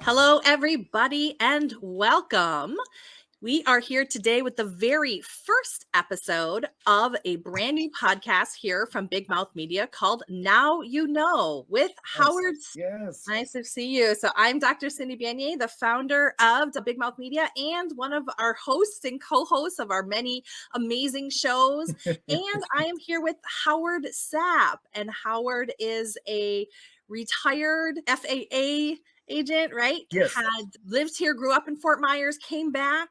Hello, everybody, and welcome. We are here today with the very first episode of a brand new podcast here from Big Mouth Media called Now You Know with Howard. Yes. Nice to see you. So I'm Dr. Cindy Banyai, the founder of the Big Mouth Media and one of our hosts and co-hosts of our many amazing shows. And I am here with Howard Sapp. And Howard is a retired FAA agent, right? Yes. Had lived here, grew up in Fort Myers, came back,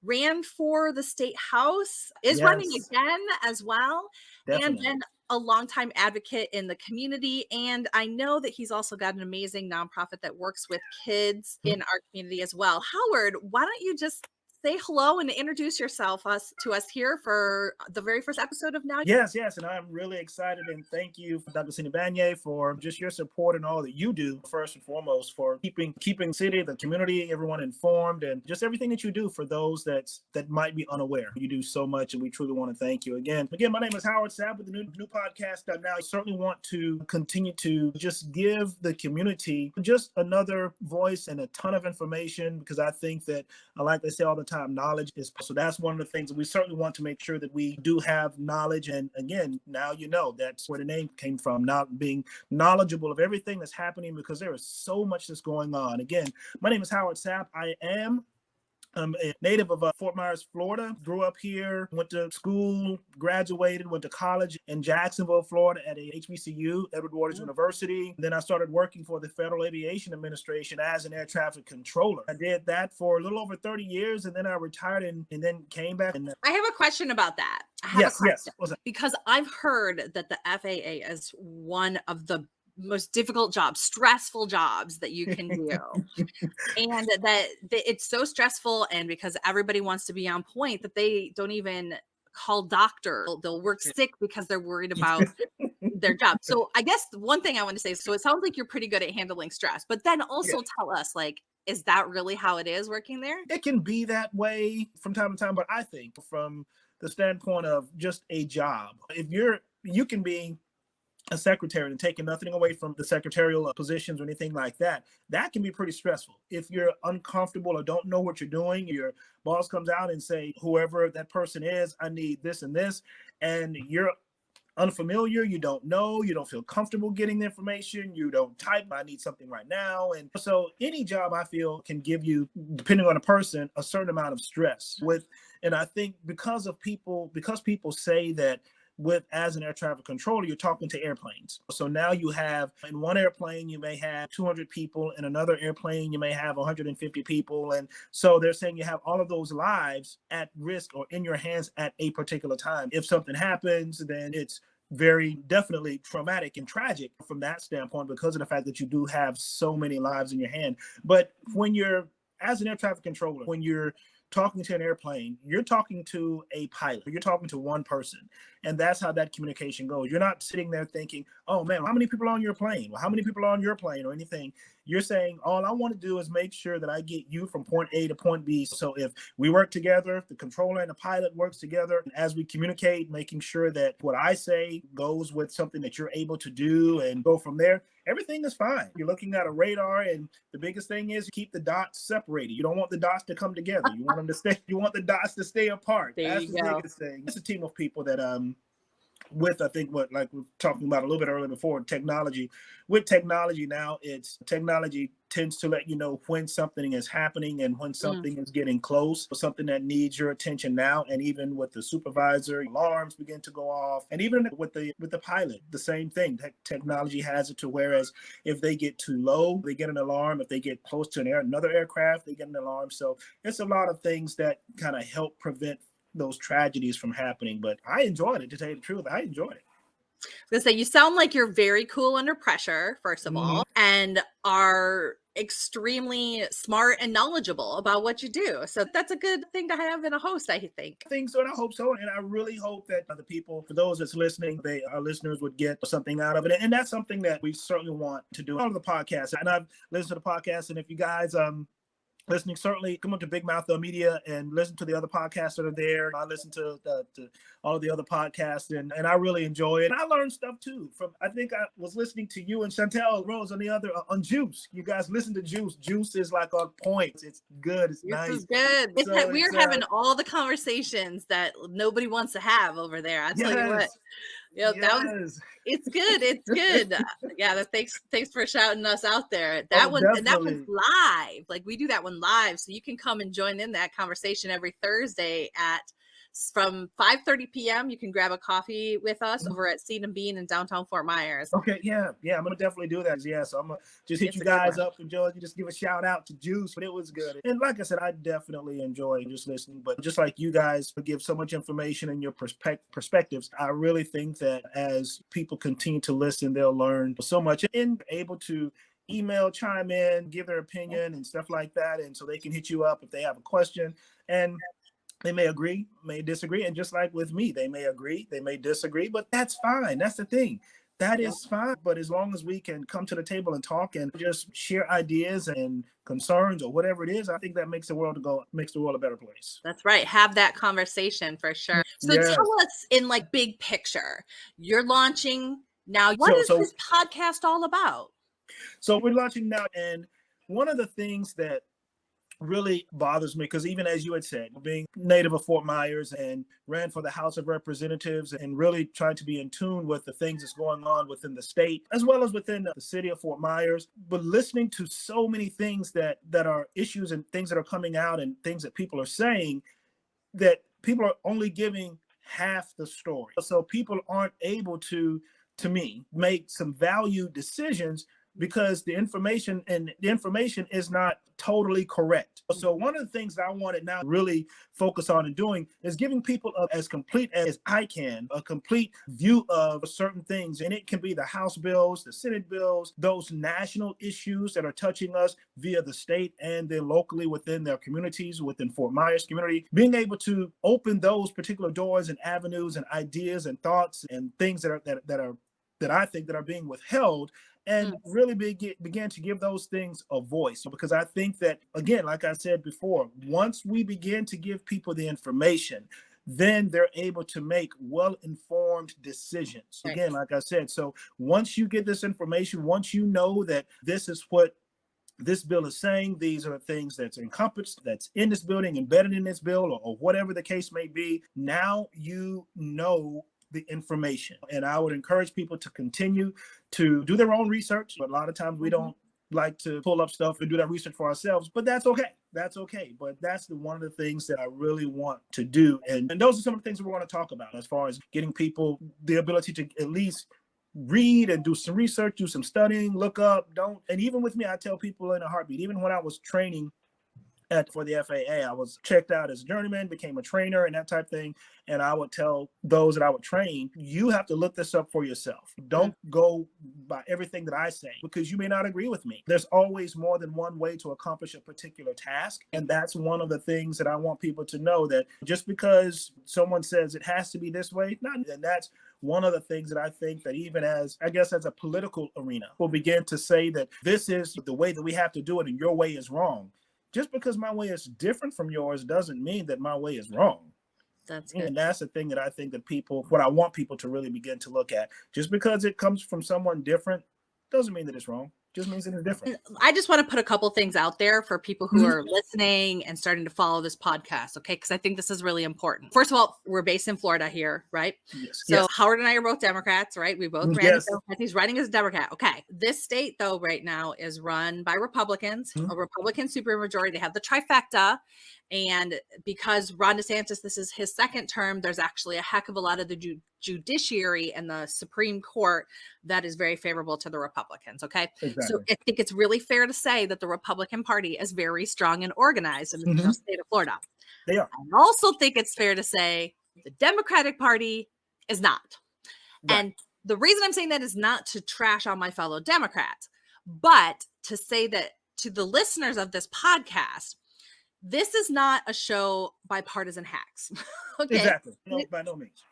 ran for the state house, is running again as well. Definitely. And then a longtime advocate in the community. And I know that he's also got an amazing nonprofit that works with kids in our community as well. Howard, why don't you just say hello and introduce yourself to us here for the very first episode of Now. Yes. And I'm really excited. And thank you, Dr. Cindy Banyai, for just your support and all that you do, first and foremost, for keeping city, the community, everyone informed, and just everything that you do for those that might be unaware. You do so much, and we truly want to thank you again. Again, my name is Howard Sapp with the new podcast. Now, I certainly want to continue to just give the community just another voice and a ton of information, because I think that, like they say all the time, knowledge is, so that's one of the things that we certainly want to make sure that we do have knowledge. And again, now you know, that's where the name came from, not being knowledgeable of everything that's happening, because there is so much that's going on. Again, my name is Howard Sapp. I'm a native of Fort Myers, Florida. Grew up here, went to school, graduated, went to college in Jacksonville, Florida at a HBCU, Edward Waters University. Then I started working for the Federal Aviation Administration as an air traffic controller. I did that for a little over 30 years, and then I retired and then came back. I have a question about that. Yes. Because I've heard that the FAA is one of the most difficult jobs, stressful jobs that you can do. And that it's so stressful, and because everybody wants to be on point, that they don't even call doctor. They'll work sick because they're worried about their job. So I guess one thing I want to say, so it sounds like you're pretty good at handling stress, but then also tell us, like, is that really how it is working there? It can be that way from time to time, but I think from the standpoint of just a job, if you can be a secretary, and taking nothing away from the secretarial positions or anything like that, that can be pretty stressful. If you're uncomfortable or don't know what you're doing, your boss comes out and say, whoever that person is, I need this and this, and you're unfamiliar, you don't know, you don't feel comfortable getting the information, you don't type, I need something right now. And so any job, I feel, can give you, depending on a person, a certain amount of stress and I think because people say that as an air traffic controller, you're talking to airplanes. So now you have, in one airplane, you may have 200 people. In another airplane, you may have 150 people. And so they're saying you have all of those lives at risk or in your hands at a particular time. If something happens, then it's very definitely traumatic and tragic from that standpoint, because of the fact that you do have so many lives in your hand. But when you're, as an air traffic controller, when you're talking to an airplane, you're talking to a pilot, you're talking to one person. And that's how that communication goes. You're not sitting there thinking, oh man, how many people are on your plane? Well, how many people are on your plane or anything? You're saying, all I want to do is make sure that I get you from point A to point B. So if we work together, if the controller and the pilot works together, as we communicate, making sure that what I say goes with something that you're able to do and go from there, everything is fine. You're looking at a radar, and the biggest thing is keep the dots separated. You don't want the dots to come together. You want them to stay. You want the dots to stay apart. That's the biggest thing. It's a team of people that with, I think, what, like we were talking about a little bit earlier before, technology. With technology now, technology tends to let you know when something is happening and when something is getting close, or something that needs your attention now. And even with the supervisor, alarms begin to go off. And even with the pilot, the same thing. Technology has it to whereas if they get too low, they get an alarm. If they get close to another aircraft, they get an alarm. So it's a lot of things that kind of help prevent those tragedies from happening. But I enjoyed it, to tell you the truth. I enjoyed it. I was gonna say, you sound like you're very cool under pressure, first of all, and are extremely smart and knowledgeable about what you do. So that's a good thing to have in a host, I think. I think so, and I hope so. And I really hope that the people, for those that's listening, our listeners would get something out of it. And that's something that we certainly want to do on the podcast. And I've listened to the podcast, and if you guys listening. Certainly come up to Big Mouth Media and listen to the other podcasts that are there. I listen to all of the other podcasts, and I really enjoy it. I learned stuff too. I think I was listening to you and Chantel Rose on the other on Juice. You guys listen to Juice. Juice is like on point. It's good. It's nice. This is good. We're having all the conversations that nobody wants to have over there. I tell you what. It's good. It's good. Yeah, thanks for shouting us out there. That one's live. Like, we do that one live, so you can come and join in that conversation every Thursday from 5:30 p.m. You can grab a coffee with us over at Seed and Bean in downtown Fort Myers. Okay, yeah, I'm gonna definitely do that. Yeah, so I'm gonna just hit you guys up and you just give a shout out to Juice, but it was good. And like I said, I definitely enjoy just listening. But just like you guys give so much information and your perspectives, I really think that as people continue to listen, they'll learn so much and able to email, chime in, give their opinion and stuff like that. And so they can hit you up if they have a question. And they may agree, may disagree. And just like with me, they may agree, they may disagree, but that's fine. That's the thing. That is fine. But as long as we can come to the table and talk and just share ideas and concerns or whatever it is, I think that makes the world a better place. That's right. Have that conversation for sure. So tell us in like big picture, you're launching now. What is this podcast all about? So we're launching now. And one of the things that really bothers me, because even as you had said, being native of Fort Myers and ran for the House of Representatives and really trying to be in tune with the things that's going on within the state, as well as within the city of Fort Myers, but listening to so many things that are issues and things that are coming out and things that people are saying, that people are only giving half the story. So people aren't able to me, make some value decisions because the information is not totally correct. So one of the things that I want to now really focus on and doing is giving people as complete as I can, a complete view of certain things. And it can be the House bills, the Senate bills, those national issues that are touching us via the state and then locally within their communities, within Fort Myers community, being able to open those particular doors and avenues and ideas and thoughts and things that I think that are being withheld, and really begin to give those things a voice. Because I think that, again, like I said before, once we begin to give people the information, then they're able to make well-informed decisions. Right. Again, like I said, so once you get this information, once you know that this is what this bill is saying, these are the things that's encompassed, that's in this building, embedded in this bill, or whatever the case may be, now you know the information. And I would encourage people to continue to do their own research. But a lot of times we don't like to pull up stuff and do that research for ourselves, but that's okay. That's okay. But that's one of the things that I really want to do. And those are some of the things that we want to talk about as far as getting people the ability to at least read and do some research, do some studying, look up, and even with me, I tell people in a heartbeat, even when I was training for the FAA, I was checked out as a journeyman, became a trainer and that type of thing. And I would tell those that I would train, you have to look this up for yourself. Don't go by everything that I say, because you may not agree with me. There's always more than one way to accomplish a particular task. And that's one of the things that I want people to know, that just because someone says it has to be this way, and that's one of the things that I think that even as a political arena, we'll begin to say that this is the way that we have to do it and your way is wrong. Just because my way is different from yours doesn't mean that my way is wrong. That's good. And that's the thing that I think that what I want people to really begin to look at. Just because it comes from someone different doesn't mean that it's wrong. Just means it is different. I just want to put a couple things out there for people who are listening and starting to follow this podcast, okay? Because I think this is really important. First of all, we're based in Florida here, right? Yes. So Howard and I are both Democrats, right? We both ran as Democrats. He's running as a Democrat. Okay. This state, though, right now is run by Republicans, a Republican supermajority. They have the trifecta. And because Ron DeSantis, this is his second term, there's actually a heck of a lot of the judiciary and the Supreme Court that is very favorable to the Republicans. Okay. Exactly. So I think it's really fair to say that the Republican Party is very strong and organized in the state of Florida. They are. I also think it's fair to say the Democratic Party is not. Right. And the reason I'm saying that is not to trash on my fellow Democrats, but to say that to the listeners of this podcast, this is not a show by partisan hacks. Okay. Exactly. No, by no means.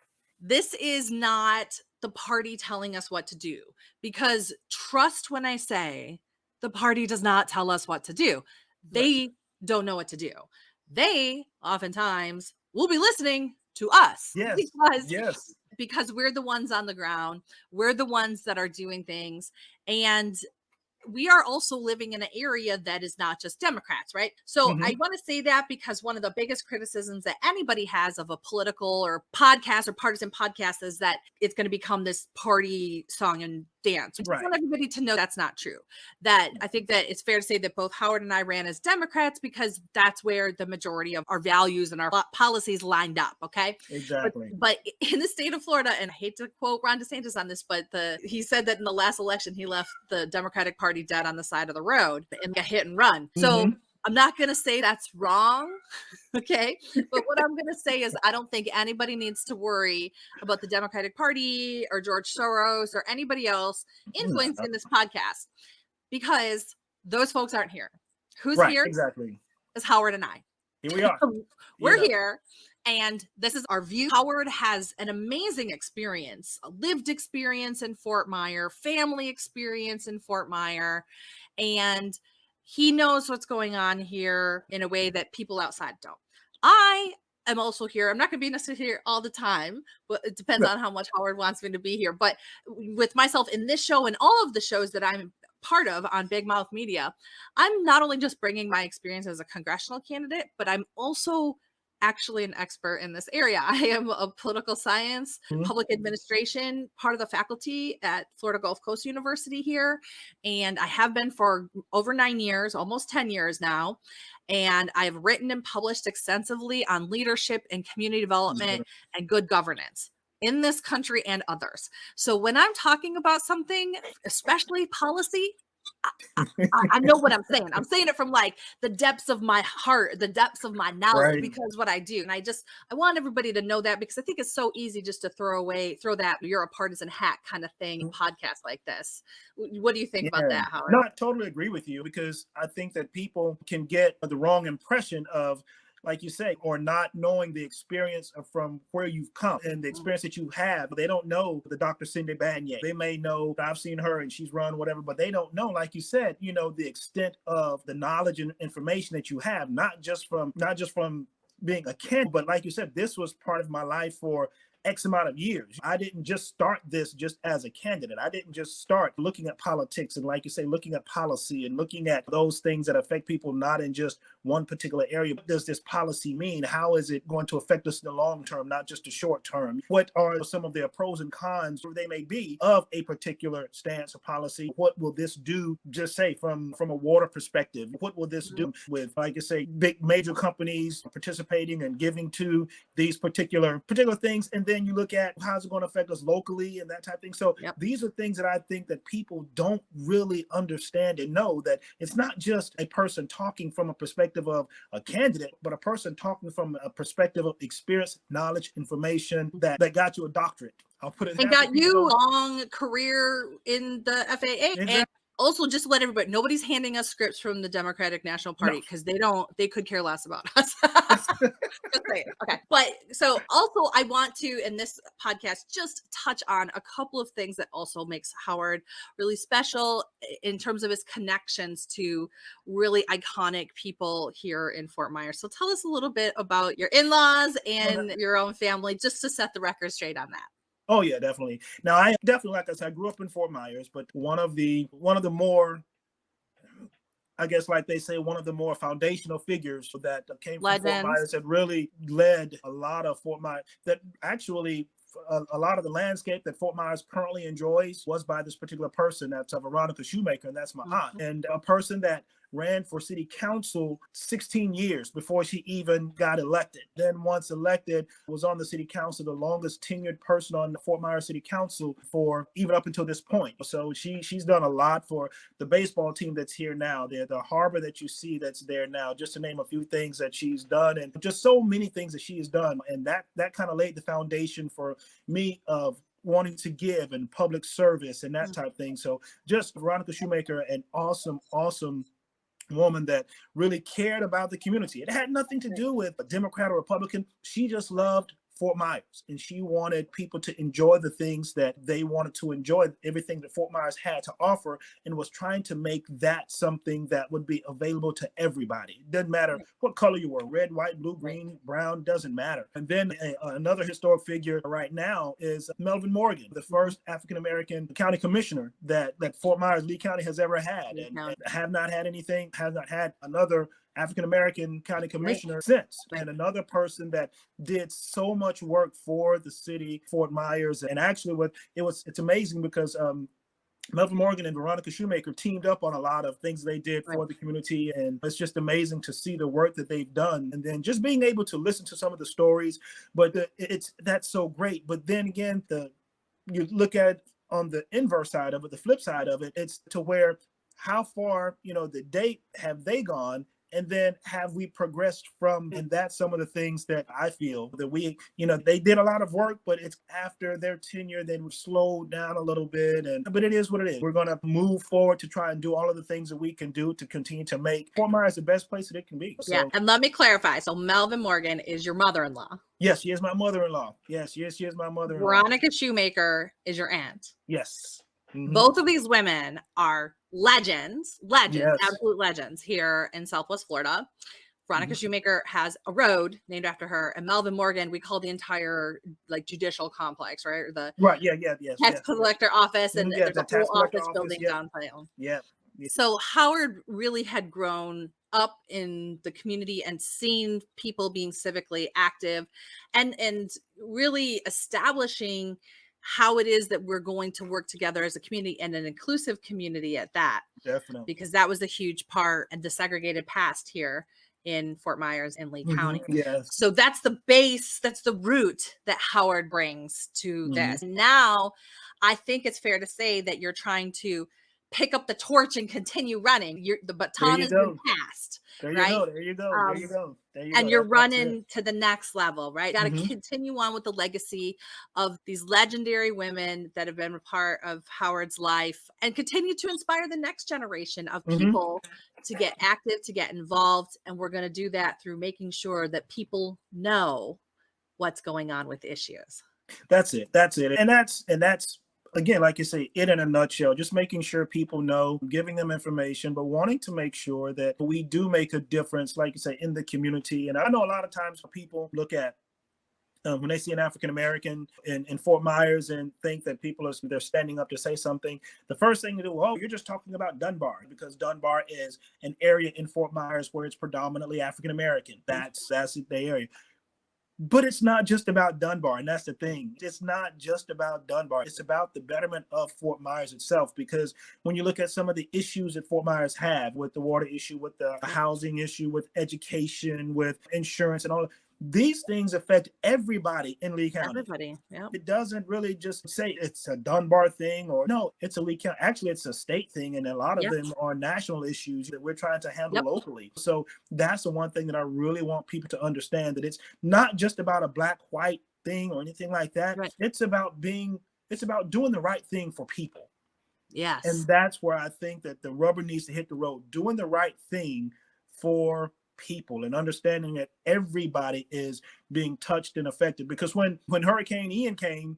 This is not the party telling us what to do, because trust when I say the party does not tell us what to do. They don't know what to do. They oftentimes will be listening to us Yes. because Yes. we're the ones on the ground. We're the ones that are doing things. And we are also living in an area that is not just Democrats, right? So Hmm. I want to say that because one of the biggest criticisms that anybody has of a political or podcast or partisan podcast is that it's going to become this party song and dance. I just Right. want everybody to know that's not true. That I think that it's fair to say that both Howard and I ran as Democrats because that's where the majority of our values and our policies lined up. Okay. Exactly. But in the state of Florida, and I hate to quote Ron DeSantis on this, but he said that in the last election, he left the Democratic Party dead on the side of the road and got hit and run. So Mhm. I'm not going to say that's wrong. Okay. But what I'm going to say is I don't think anybody needs to worry about the Democratic Party or George Soros or anybody else influencing this podcast because those folks aren't here. Who's Right. here Exactly. is Howard and I. Here we are. We're Yeah. here and this is our view. Howard has an amazing experience, a lived experience in Fort Myer, family experience in Fort Myer, and he knows what's going on here in a way that people outside don't. I am also here. I'm not going to be necessarily here all the time, but it depends on how much Howard wants me to be here. But with myself in this show and all of the shows that I'm part of on Big Mouth Media, I'm not only just bringing my experience as a congressional candidate, but I'm also actually an expert in this area. I am a political science, public administration, part of the faculty at Florida Gulf Coast University here. And I have been for over 9 years, almost 10 years now. And I've written and published extensively on leadership and community development and good governance in this country and others. So when I'm talking about something, especially policy, I know what I'm saying. I'm saying it from like the depths of my heart, the depths of my knowledge, because what I do. And I want everybody to know that because I think it's so easy just to throw that you're a partisan hat kind of thing, podcast like this. What do you think about that, Howard? No, I totally agree with you because I think that people can get the wrong impression of, like you say, or not knowing the experience from where you've come and the experience that you have. They don't know the Dr. Cindy Banyai. They may know, I've seen her and she's run whatever, but they don't know, like you said, the extent of the knowledge and information that you have, not just from being a kid, but like you said, this was part of my life for X amount of years. I didn't just start this just as a candidate. I didn't just start looking at politics and, like you say, looking at policy and looking at those things that affect people not in just one particular area. What does this policy mean? How is it going to affect us in the long term, not just the short term? What are some of the pros and cons, or they may be, of a particular stance or policy? What will this do, just say, from a water perspective? What will this do with, like I say, big major companies participating and giving to these particular things? And then you look at how's it going to affect us locally and that type of thing. So these are things that I think that people don't really understand and know, that it's not just a person talking from a perspective of a candidate, but a person talking from a perspective of experience, knowledge, information that got you a doctorate. I'll put it and got you a long career in the FAA. Exactly. And also, just to let everybody, nobody's handing us scripts from the Democratic National Party because they could care less about us. Okay. But so also I want to, in this podcast, just touch on a couple of things that also makes Howard really special in terms of his connections to really iconic people here in Fort Myers. So tell us a little bit about your in-laws and your own family, just to set the record straight on that. Oh yeah, definitely. Now I definitely, like I said, I grew up in Fort Myers, but one of the more, I guess, like they say, one of the more foundational figures that came from Fort Myers that really led a lot of Fort Myers, that actually a lot of the landscape that Fort Myers currently enjoys was by this particular person. That's Veronica Shoemaker, and that's my aunt, and a person that ran for city council 16 years before she even got elected. Then once elected, was on the city council, the longest tenured person on the Fort Myers City Council for even up until this point. So she's done a lot for the baseball team that's here now, the harbor that you see that's there now, just to name a few things that she's done, and just so many things that she has done. And that kind of laid the foundation for me of wanting to give and public service and that type of thing. So just Veronica Shoemaker, an awesome woman that really cared about the community. It had nothing to do with a Democrat or Republican. She just loved Fort Myers, and she wanted people to enjoy the things that they wanted to enjoy, everything that Fort Myers had to offer, and was trying to make that something that would be available to everybody. It doesn't matter what color you were, red, white, blue, green, brown, doesn't matter. And then another historic figure right now is Melvin Morgan, the first African-American county commissioner that Fort Myers, Lee County has ever had, and have not had another African-American county commissioner since. And another person that did so much work for the city, Fort Myers. And actually it's amazing because Melvin Morgan and Veronica Shoemaker teamed up on a lot of things they did for the community. And it's just amazing to see the work that they've done. And then just being able to listen to some of the stories, but that's so great. But then again, you look at it on the inverse side of it, the flip side of it, it's to where how far, the date have they gone? And then have we progressed from, and that's some of the things that I feel that they did a lot of work, but it's after their tenure, they were slowed down a little bit. But it is what it is. We're going to move forward to try and do all of the things that we can do to continue to make Fort Myers the best place that it can be. Yeah. And let me clarify. So Melvin Morgan is your mother-in-law. Yes, she is my mother-in-law. Yes, she is my mother-in-law. Veronica Shoemaker is your aunt. Yes. Mm-hmm. Both of these women are legends, yes. Absolute legends here in Southwest Florida. Veronica Shoemaker has a road named after her, and Melvin Morgan, we call the entire judicial complex, right? Or tax collector office, and there's a whole office building downtown. Yeah. So Howard really had grown up in the community and seen people being civically active, and really establishing how it is that we're going to work together as a community, and an inclusive community at that. Definitely. Because that was a huge part and desegregated past here in Fort Myers and Lee County. Yes. So that's the base, that's the root that Howard brings to this. Now, I think it's fair to say that you're trying to pick up the torch and continue running. The baton has been passed. There you go. And you're running to the next level, right? Got to continue on with the legacy of these legendary women that have been a part of Howard's life, and continue to inspire the next generation of people to get active, to get involved. And we're going to do that through making sure that people know what's going on with issues. That's it. And that's again, like you say, it in a nutshell, just making sure people know, giving them information, but wanting to make sure that we do make a difference, like you say, in the community. And I know a lot of times people look at when they see an African-American in Fort Myers and think that they're standing up to say something. The first thing to do, you're just talking about Dunbar, because Dunbar is an area in Fort Myers where it's predominantly African-American. That's the area. But it's not just about Dunbar, and that's the thing. It's not just about Dunbar. It's about the betterment of Fort Myers itself, because when you look at some of the issues that Fort Myers have, with the water issue, with the housing issue, with education, with insurance and all, these things affect everybody in Lee County. Everybody, yeah. It doesn't really just say it's a Dunbar thing, or no, it's a Lee County. Actually, it's a state thing, and a lot of them are national issues that we're trying to handle locally. So that's the one thing that I really want people to understand, that it's not just about a black-white thing or anything like that. Right. It's about doing the right thing for people. Yes. And that's where I think that the rubber needs to hit the road, doing the right thing for people, and understanding that everybody is being touched and affected. Because when Hurricane Ian came,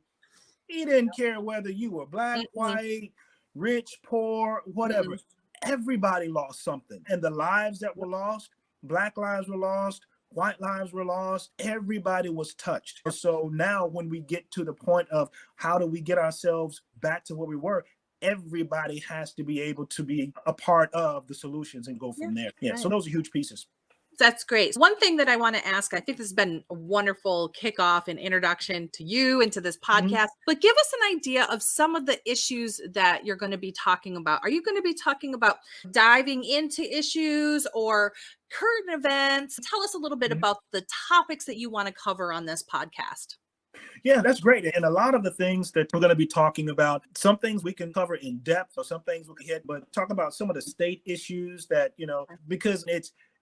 he didn't care whether you were black, white, rich, poor, whatever. Everybody lost something. And the lives that were lost, black lives were lost, white lives were lost, everybody was touched. So now when we get to the point of how do we get ourselves back to where we were, everybody has to be able to be a part of the solutions and go from there. Yeah, so those are huge pieces. That's great. One thing that I want to ask, I think this has been a wonderful kickoff and introduction to you and to this podcast, but give us an idea of some of the issues that you're going to be talking about. Are you going to be talking about diving into issues or current events? Tell us a little bit about the topics that you want to cover on this podcast. Yeah, that's great. And a lot of the things that we're going to be talking about, some things we can cover in depth, or some things we can hit, but talk about some of the state issues that, because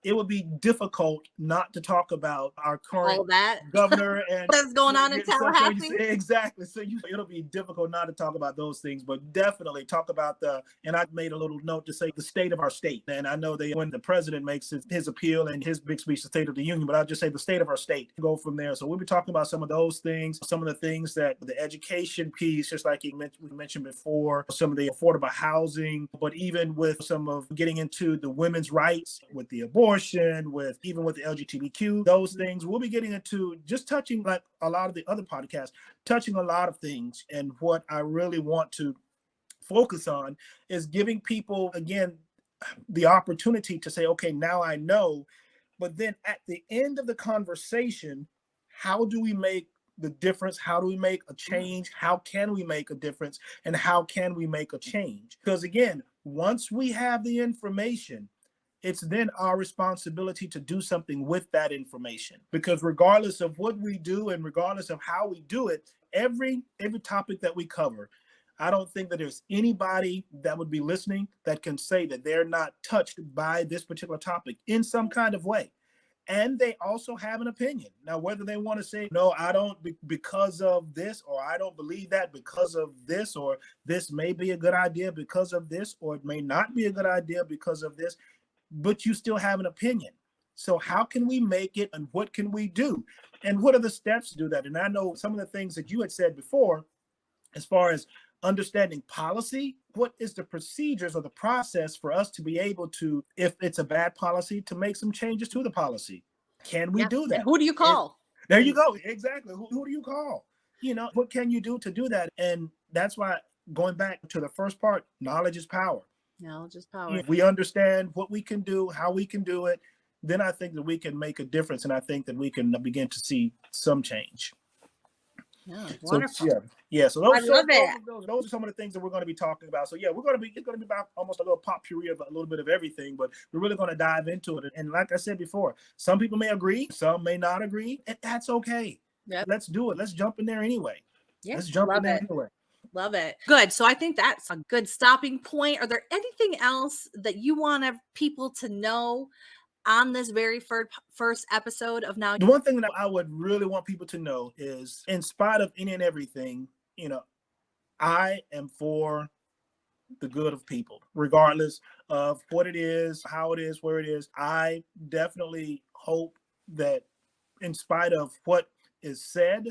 it would be difficult not to talk about our current All that governor and that's going on in Tallahassee. exactly. So it'll be difficult not to talk about those things, but definitely talk about and I made a little note to say the state of our state. And I know when the president makes his appeal and his big speech, the State of the Union, but I'll just say the state of our state, go from there. So we'll be talking about some of those things, some of the things that the education piece, just like we mentioned before, some of the affordable housing, but even with some of getting into the women's rights with the abortion, even with the LGBTQ, those things we'll be getting into, just touching, like a lot of the other podcasts, touching a lot of things. And what I really want to focus on is giving people, again, the opportunity to say, okay, now I know, but then at the end of the conversation, how do we make the difference? How do we make a change? How can we make a difference? And how can we make a change? Because again, once we have the information, it's then our responsibility to do something with that information. Because regardless of what we do and regardless of how we do it, every topic that we cover, I don't think that there's anybody that would be listening that can say that they're not touched by this particular topic in some kind of way. And they also have an opinion. Now, whether they want to say, no, I don't because of this, or I don't believe that because of this, or this may be a good idea because of this, or it may not be a good idea because of this, but you still have an opinion. So how can we make it, and what can we do? And what are the steps to do that? And I know some of the things that you had said before, as far as understanding policy, what is the procedures or the process for us to be able to, if it's a bad policy, to make some changes to the policy? Can we do that? And who do you call? There you go. Exactly. Who do you call? What can you do to do that? And that's why, going back to the first part, knowledge is power. Knowledge is power. If we understand what we can do, how we can do it, then I think that we can make a difference. And I think that we can begin to see some change. Yeah, wonderful. So, yeah. So those are some of the things that we're going to be talking about. So yeah, it's going to be about almost a little potpourri of a little bit of everything, but we're really going to dive into it. And like I said before, some people may agree, some may not agree, and that's okay. Yep. Let's do it. Let's jump in there anyway. Yeah, let's jump in there anyway. Love it. Good. So I think that's a good stopping point. Are there anything else that you want people to know on this very first episode of Now? The one thing that I would really want people to know is, in spite of any and everything, I am for the good of people, regardless of what it is, how it is, where it is. I definitely hope that, in spite of what is said,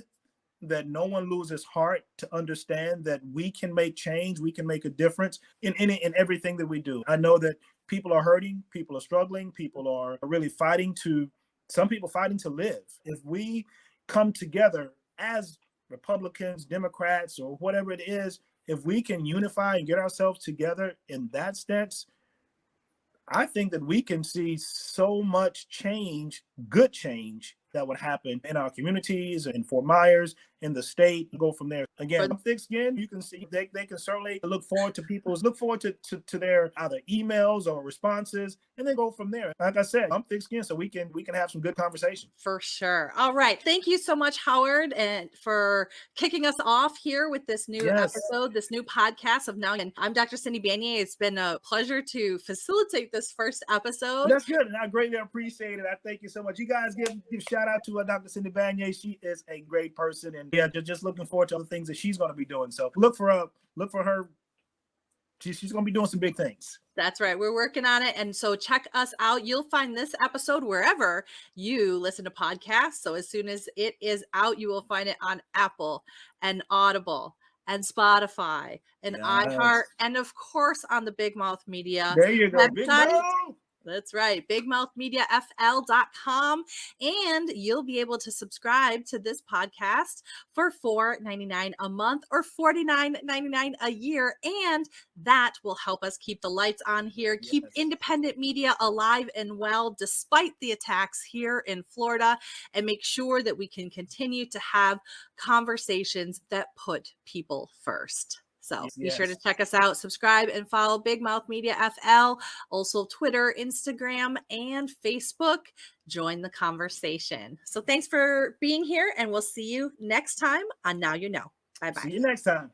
that no one loses heart to understand that we can make change, we can make a difference in everything that we do. I know that people are hurting, people are struggling, people are really some people fighting to live. If we come together as Republicans, Democrats, or whatever it is, if we can unify and get ourselves together in that sense, I think that we can see so much change, good change, that would happen in our communities, in Fort Myers, in the state, and go from there. Again, I'm thick-skinned. You can see they can certainly look forward to their either emails or responses, and then go from there. Like I said, I'm thick-skinned, so we can have some good conversation. For sure. All right. Thank you so much, Howard, and for kicking us off here with this new episode, this new podcast of Now. And I'm Dr. Cindy Banyai. It's been a pleasure to facilitate this first episode. That's good, and I greatly appreciate it. I thank you so much. You guys give shout out to Dr. Cindy Banyai. She is a great person, and yeah, just looking forward to other things that she's going to be doing. So look for her. She's going to be doing some big things. That's right. We're working on it. And so check us out. You'll find this episode wherever you listen to podcasts. So as soon as it is out, you will find it on Apple and Audible and Spotify and iHeart, and of course on the Big Mouth Media there you go. website. Big Mouth. That's right. BigMouthMediaFL.com. And you'll be able to subscribe to this podcast for $4.99 a month or $49.99 a year. And that will help us keep the lights on here, keep independent media alive and well, despite the attacks here in Florida, and make sure that we can continue to have conversations that put people first. So be sure to check us out, subscribe, and follow Big Mouth Media FL, also Twitter, Instagram, and Facebook. Join the conversation. So thanks for being here, and we'll see you next time on Now You Know. Bye-bye. See you next time.